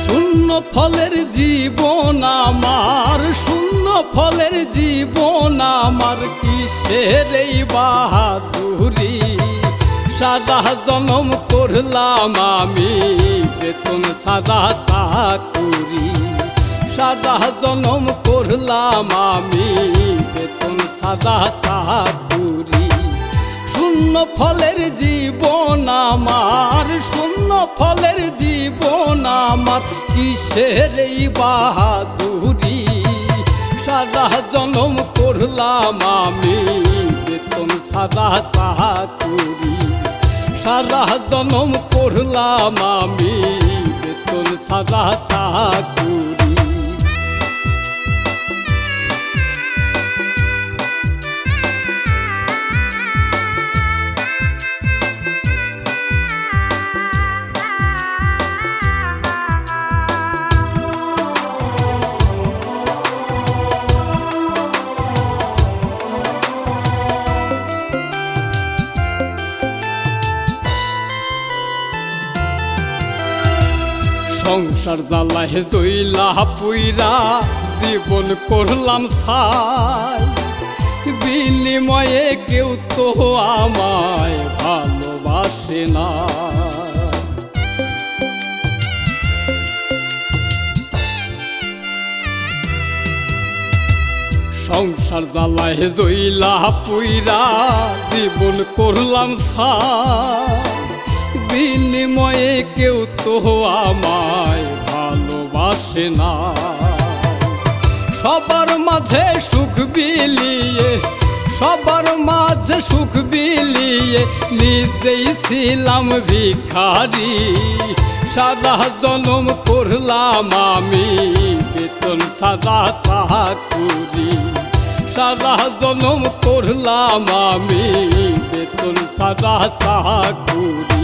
শূন্য ফলের জীবন আমার, শূন্য ফলের জীবন আমার, কিসের এই বাহাদুরি। সারা জনম করলাম আমি বেতন সাদা চাকুরি, সারা জনম করলাম আমি বেতন সাদা চাকুরি। শূন্য ফলের জীবন আমার, শূন্য ফলের জীবন আমার, কিসের এই বাহাদুরি। সারা জনম করলাম আমি বেতন সাদা চাকুরি, সারা জনম করলাম আমি বেতন সাদা চাকুরি। সংসার জ্বালায় জইলা পুইরা জীবন করলাম ছাই, বিনিময়ে কেউ তো আমায় ভালোবাসে না। সংসার জ্বালায় জইলা পুইরা জীবন করলাম ছাই, বিনিময়ে কেউ তো আমায় ভালোবাসে না। সবার মাঝে সুখ বিলিয়ে, সবার মাঝে সুখ বিলিয়ে নিজেই ছিলাম ভিখারি। সারা জনম করলাম আমি বেতন সাদা চাকুরি, সারা জনম করলাম আমি বেতন সাদা চাকুরি।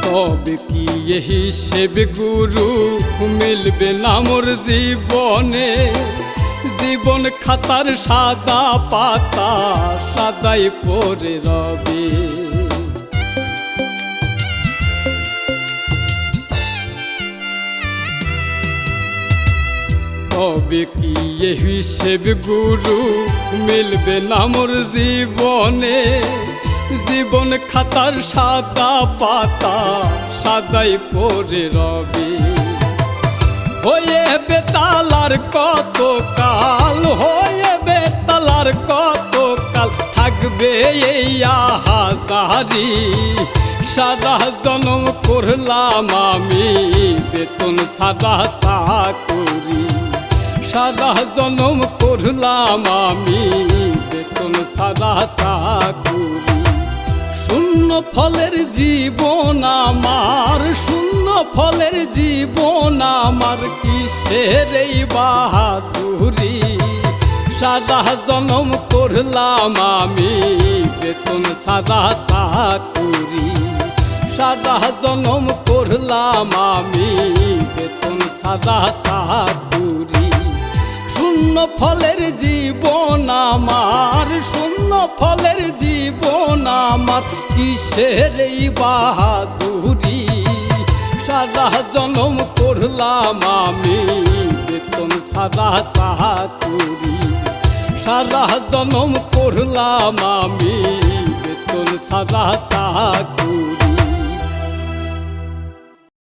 তবে কি হিসেবে গুরু মিলবে না মোর জীবনে। জীবন খাতার সাদা পাতা সাদাই পড়ে রবে। তবে কি হিসেবে গুরু মিলবে না মোর জীবনে। জীবন খাতার সাদা পাতা সাদাই পড়ে রবে। হয়ে বেতালার কত কাল, হয়ে বেতালার কত কাল থাকবে এই আহাজারি। সারা জনম করলাম আমি বেতন সাদা চাকুরি, সারা জনম করলাম আমি বেতন সাদা চাকুরি। শূন্য ফলের জীবন আমার, শূন্য ফলের জীবন আমার, কিসের এই বাহাদুরি। সারা জনম করলাম আমি বেতন সাদা চাকুরি, সারা জনম করলাম আমি বেতন সাদা চাকুরি। শূন্য ফলের জীবন আমার, শূন্য ফলের জীবন আমার, কিসের এই বাহাদুরি। সারা জনম করলাম আমি বেতন সাদা চাকুরি, সারা জনম করলাম আমি বেতন সাদা চাকুরি।